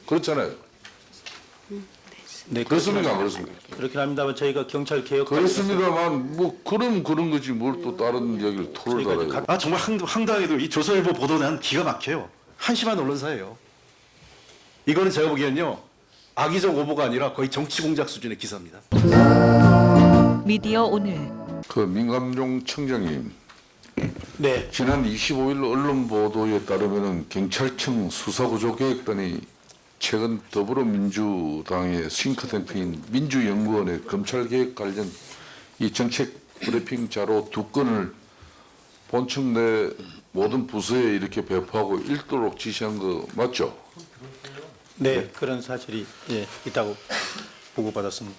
그렇잖아요. 네, 그렇습니까? 안 그렇습니까? 그렇긴 합니다만 저희가 경찰 개혁 그렇습니다만 뭐 그런 거지 뭘 또 다른 이야기를 토를 저희가 달아요. 아 정말 황당해도 이 조선일보 보도는 기가 막혀요. 한심한 언론사예요. 이거는 제가 보기엔요 악의적 오보가 아니라 거의 정치 공작 수준의 기사입니다. 미디어 오늘 그 민감용 청장님 네, 지난 25일 언론 보도에 따르면은 경찰청 수사구조개혁단이 최근 더불어민주당의 싱크탱크인 민주연구원의 검찰개혁 관련 이 정책 브리핑 자료 2건을 본청 내 모든 부서에 이렇게 배포하고 읽도록 지시한 거 맞죠? 네, 그런 사실이 있다고 보고받았습니다.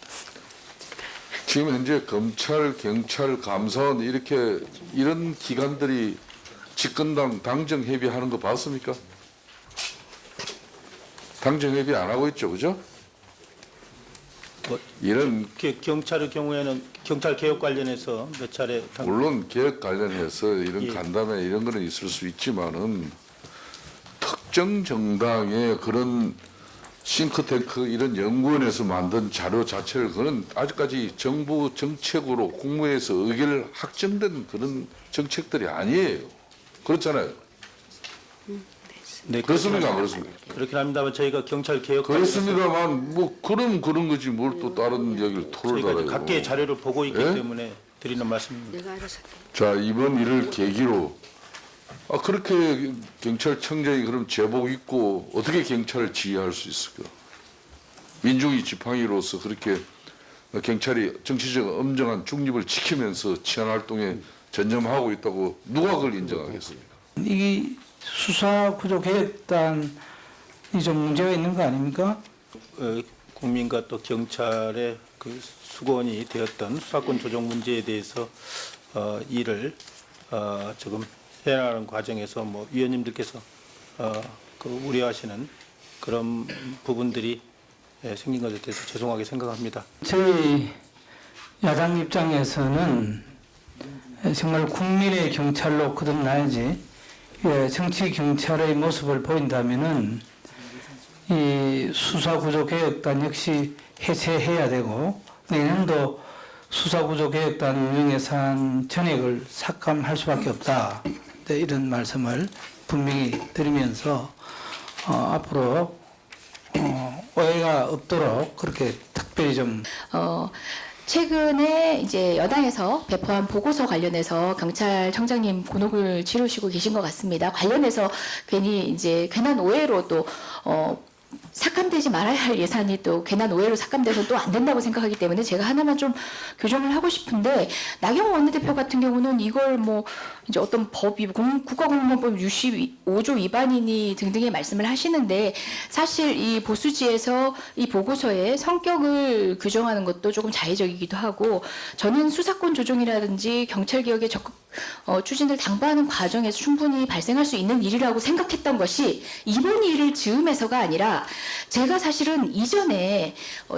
지금 현재 검찰, 경찰, 감사원 이렇게 이런 기관들이 집권당 당정 협의하는 거 봤습니까? 당정 협의 안 하고 있죠, 그죠? 뭐, 이런 경찰의 경우에는 경찰 개혁 관련해서 몇 차례 물론 개혁 관련해서 이런 예. 간담회 이런 거는 있을 수 있지만은 특정 정당의 그런 싱크탱크 이런 연구원에서 만든 자료 자체를 그는 아직까지 정부 정책으로 국무회에서 의결 확정된 그런 정책들이 아니에요. 그렇잖아요. 네, 그렇습니까? 안 그렇습니까? 그렇긴 합니다만 저희가 경찰 개혁 그렇습니다만 뭐 그런 거지 뭘 또 다른 이야기를 토를 저희가 달아요. 각계의 자료를 보고 있기 예? 때문에 드리는 말씀입니다. 내가 알아서 할게. 자, 이번 일을 계기로 그렇게 경찰청장이 그럼 제복 입고 어떻게 경찰을 지휘할 수 있을까? 민중이 지팡이로서 그렇게 경찰이 정치적 엄정한 중립을 지키면서 치안 활동에 전념하고 있다고 누가 그걸 인정하겠습니까? 이 수사구조개혁단이 좀 문제가 있는 거 아닙니까? 국민과 또 경찰의 그 수건이 되었던 수사권 조정 문제에 대해서 일을 지금 해나가는 과정에서 뭐 위원님들께서 그 우려하시는 그런 부분들이 생긴 것에 대해서 죄송하게 생각합니다. 저희 야당 입장에서는 정말 국민의 경찰로 거듭나야지 정치 경찰의 모습을 보인다면은 이 수사구조개혁단 역시 해체해야 되고 내년도 수사구조개혁단 운영 예산 전액을 삭감할 수밖에 없다. 네, 이런 말씀을 분명히 드리면서 앞으로 오해가 없도록 그렇게 특별히 좀 최근에 이제 여당에서 배포한 보고서 관련해서 경찰청장님 곤혹을 치르시고 계신 것 같습니다. 관련해서 괜히 이제 괜한 오해로 또 삭감되지 말아야 할 예산이 또 괜한 오해로 삭감돼서 또 안 된다고 생각하기 때문에 제가 하나만 좀 교정을 하고 싶은데 나경원 원내대표 같은 경우는 이걸 뭐 이제 어떤 법이 국가공무원법 65조 위반이니 등등의 말씀을 하시는데 사실 이 보수지에서 이 보고서의 성격을 규정하는 것도 조금 자의적이기도 하고 저는 수사권 조정이라든지 경찰 개혁의 적극 추진을 당부하는 과정에서 충분히 발생할 수 있는 일이라고 생각했던 것이 이번 일을 즈음해서가 아니라 제가 사실은 이전에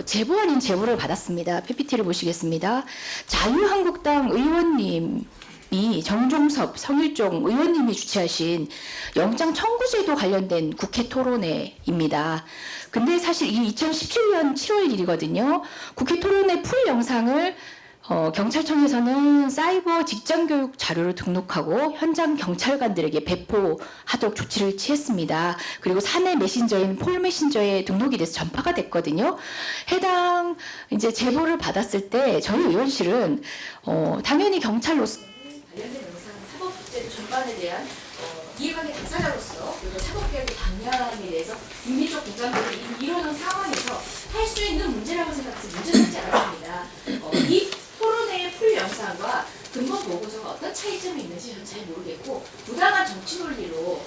제보 아닌 제보를 받았습니다. PPT를 보시겠습니다. 자유한국당 의원님이 정종섭, 성일종 의원님이 주최하신 영장 청구제도 관련된 국회 토론회입니다. 근데 사실 이게 2017년 7월 일이거든요. 국회 토론회 풀 영상을 경찰청에서는 사이버 직장교육 자료를 등록하고 현장 경찰관들에게 배포하도록 조치를 취했습니다. 그리고 사내 메신저인 폴 메신저에 등록이 돼서 전파가 됐거든요. 해당 이제 제보를 받았을 때 저희 의원실은 당연히 경찰로서 관련된 영상 사법제도 전반에 대한 이해관계 당사자로서 그리고 사법개혁의 방향에 대해서 국민적 공감대를 이루는 상황에서 할 수 있는 문제라고 생각해서 문제되지 않았습니다. 이 토론회의 풀 영상과 근본 보고서가 어떤 차이점이 있는지 저는 잘 모르겠고 부당한 정치 논리로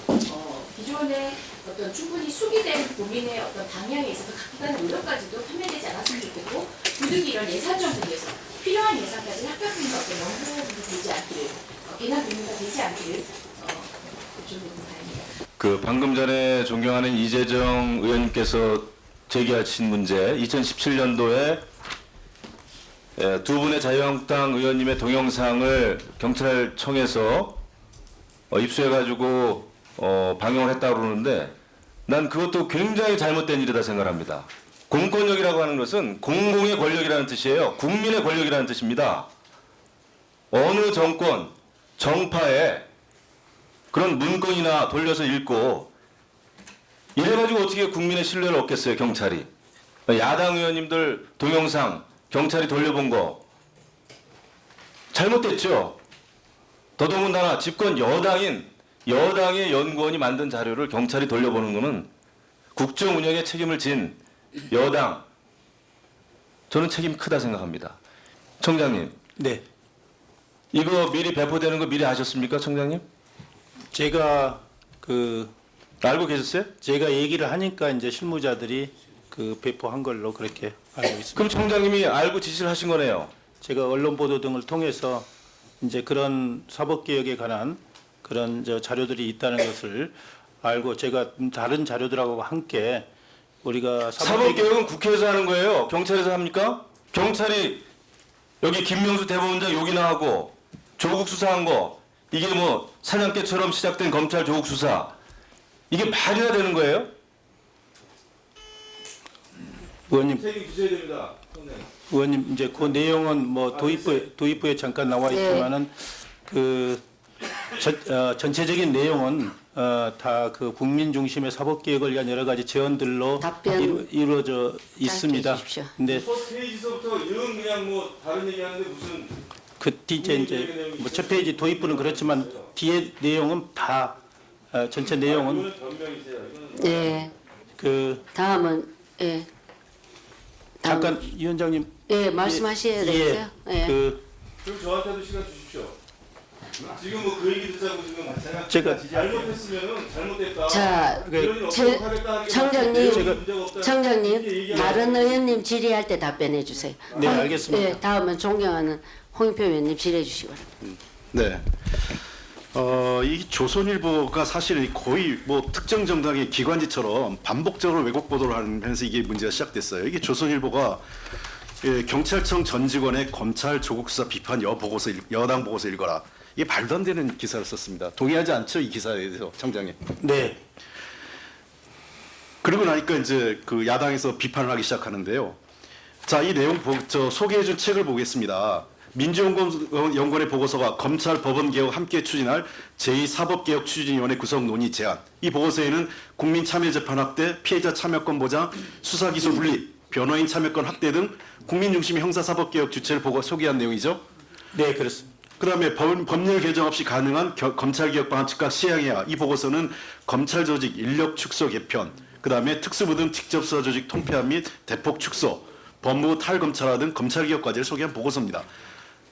기존의 어떤 충분히 수기된 고민의 어떤 방향에 있어서 각 기관의 노력까지도 판매되지 않았으면 좋겠고 부득이 이런 예산 정책에서 필요한 예산까지 합격해서 어떤 연구가 되지 않기를 개난 의무가 되지 않기를 그쪽으로 바랍니다. 그 방금 전에 존경하는 이재정 의원님께서 제기하신 문제 2017년도에 두 분의 자유한국당 의원님의 동영상을 경찰청에서 입수해가지고 방영을 했다고 그러는데 난 그것도 굉장히 잘못된 일이다 생각합니다. 공권력이라고 하는 것은 공공의 권력이라는 뜻이에요. 국민의 권력이라는 뜻입니다. 어느 정권, 정파에 그런 문건이나 돌려서 읽고 이래가지고 어떻게 국민의 신뢰를 얻겠어요, 경찰이. 야당 의원님들 동영상 경찰이 돌려본 거 잘못됐죠. 더더군다나 집권 여당의 연구원이 만든 자료를 경찰이 돌려보는 것은 국정 운영에 책임을 진 여당, 저는 책임이 크다 생각합니다. 청장님, 네, 이거 미리 배포되는 거 미리 아셨습니까, 청장님? 제가 알고 계셨어요? 제가 얘기를 하니까 이제 실무자들이 배포한 걸로 그렇게 알고 있습니다. 그럼 청장님이 알고 지시를 하신 거네요. 제가 언론 보도 등을 통해서 이제 그런 사법개혁에 관한 그런 자료들이 있다는 것을 알고 제가 다른 자료들하고 함께 우리가 사법개혁은 국회에서 하는 거예요. 경찰에서 합니까? 경찰이 여기 김명수 대법원장 욕이나 하고 조국 수사한 거 이게 뭐 사냥개처럼 시작된 검찰 조국 수사 이게 말이나 되는 거예요? 의원님, 책임 지셔야 됩니다. 의원님 이제 그 내용은 뭐 도입부에 잠깐 나와 있지만은 전체적인 내용은 다 국민 중심의 사법 개혁을 위한 여러 가지 제언들로 답변 이루어져 있습니다. 해주십시오. 근데 첫 페이지서부터 영 그냥 뭐 다른 얘기하는데 무슨 그 뒤에 이제 뭐 첫 페이지 도입부는 그렇지만 뒤에 내용은 다 전체 내용은 네. 다음은 예. 다음. 잠깐 위원장님 예, 말씀하셔야 되겠어요. 예. 그럼 저한테도 시간 주십시오. 지금 뭐 그 얘기 듣자고 지금 제가 잘못했으면 잘못됐다. 자, 이런 일 없도록 하겠다 하는 게 청장님, 문제가 없다. 청장님, 다른 의원님 질의할 때 답변해 주세요. 네, 알겠습니다. 예, 다음은 존경하는 홍익표 의원님 질의해 주시기 바랍니다. 네. 이 조선일보가 사실 거의 뭐 특정 정당의 기관지처럼 반복적으로 왜곡 보도를 하면서 이게 문제가 시작됐어요. 이게 조선일보가 경찰청 전 직원의 검찰 조국 수사 비판 여당 보고서 읽어라. 이게 말도 안 되는 기사를 썼습니다. 동의하지 않죠, 이 기사에 대해서, 청장님? 네. 그러고 나니까 이제 그 야당에서 비판을 하기 시작하는데요. 자, 이 내용 소개해준 책을 보겠습니다. 민주연구원의 보고서가 검찰 법원개혁 함께 추진할 제2사법개혁 추진위원회 구성 논의 제안. 이 보고서에는 국민 참여재판 확대, 피해자 참여권 보장, 수사기소 분리, 변호인 참여권 확대 등 국민 중심의 형사사법개혁 주체를 소개한 내용이죠. 네, 그렇습니다. 그다음에 법률 개정 없이 가능한 검찰개혁 방안 즉각 시행해야. 이 보고서는 검찰 조직 인력 축소 개편, 그다음에 특수부 등 직접 수사 조직 통폐합 및 대폭 축소, 법무부 탈검찰화 등 검찰개혁 과제를 소개한 보고서입니다.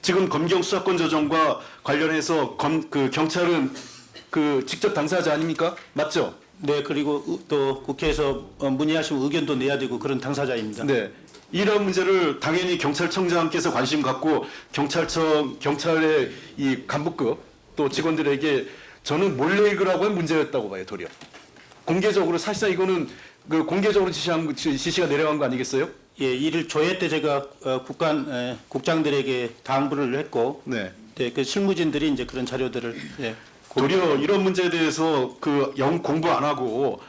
지금 검경 수사권 조정과 관련해서 경찰은 직접 당사자 아닙니까? 맞죠? 네, 그리고 또 국회에서 문의하시면 의견도 내야 되고 그런 당사자입니다. 네. 이런 문제를 당연히 경찰청장께서 관심 갖고 경찰의 이 간부급 또 직원들에게 저는 몰래 읽으라고 한 문제였다고 봐요, 도리어. 공개적으로 사실상 이거는 공개적으로 지시가 내려간 거 아니겠어요? 예, 이를 조회 때 제가 국장들에게 당부를 했고, 네. 네, 그 실무진들이 이제 그런 자료들을 도리어 이런 문제에 대해서 공부 안 하고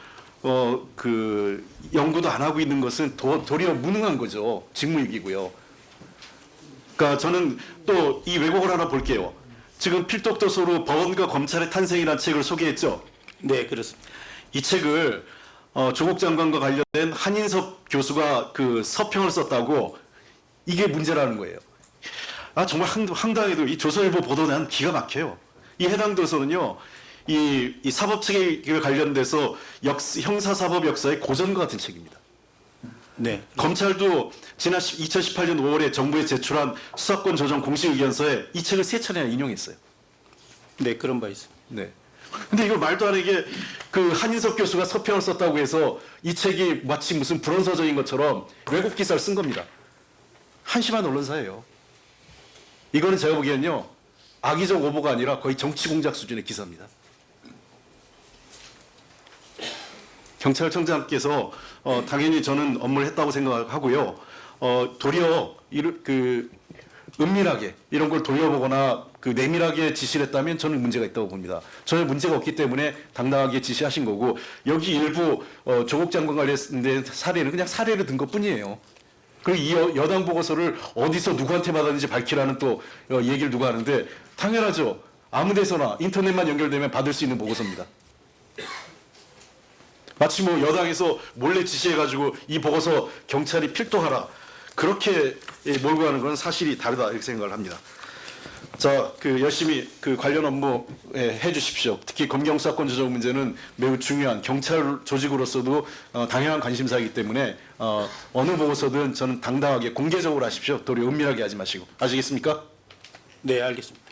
연구도 안 하고 있는 것은 도리어 무능한 거죠. 직무유기고요. 그러니까 저는 또 이 왜곡을 하나 볼게요. 지금 필독도서로 법원과 검찰의 탄생이라는 책을 소개했죠. 네, 그렇습니다. 이 책을 조국 장관과 관련된 한인섭 교수가 서평을 썼다고 이게 문제라는 거예요. 아, 정말 황당해도 이 조선일보 보도는 기가 막혀요. 이 해당 도서는요, 이 사법체계 관련돼서 형사사법 역사의 고전과 같은 책입니다. 네. 검찰도 지난 2018년 5월에 정부에 제출한 수사권 조정 공식 의견서에 이 책을 3차례나 인용했어요. 네, 그런 바 있습니다. 네. 근데 이걸 말도 안 하게 한인석 교수가 서평을 썼다고 해서 이 책이 마치 무슨 불원서적인 것처럼 왜곡 기사를 쓴 겁니다. 한심한 언론사예요. 이거는 제가 보기엔요, 악의적 오보가 아니라 거의 정치 공작 수준의 기사입니다. 경찰청장께서 당연히 저는 업무를 했다고 생각하고요. 도리어 은밀하게 이런 걸 돌려보거나 그 내밀하게 지시를 했다면 저는 문제가 있다고 봅니다. 전혀 문제가 없기 때문에 당당하게 지시하신 거고 여기 일부 조국 장관 관련된 사례는 그냥 사례를 든 것뿐이에요. 그리고 이 여당 보고서를 어디서 누구한테 받았는지 밝히라는 또 얘기를 누가 하는데 당연하죠. 아무 데서나 인터넷만 연결되면 받을 수 있는 보고서입니다. 마치 뭐 여당에서 몰래 지시해가지고 이 보고서 경찰이 필도하라 그렇게 몰고 가는 건 사실이 다르다 이렇게 생각을 합니다. 자, 그 열심히 그 관련 업무 해주십시오. 특히 검경 수사권 조정 문제는 매우 중요한 경찰 조직으로서도 당연한 관심사이기 때문에 어느 보고서든 저는 당당하게 공개적으로 하십시오. 도리 은밀하게 하지 마시고 아시겠습니까? 네, 알겠습니다.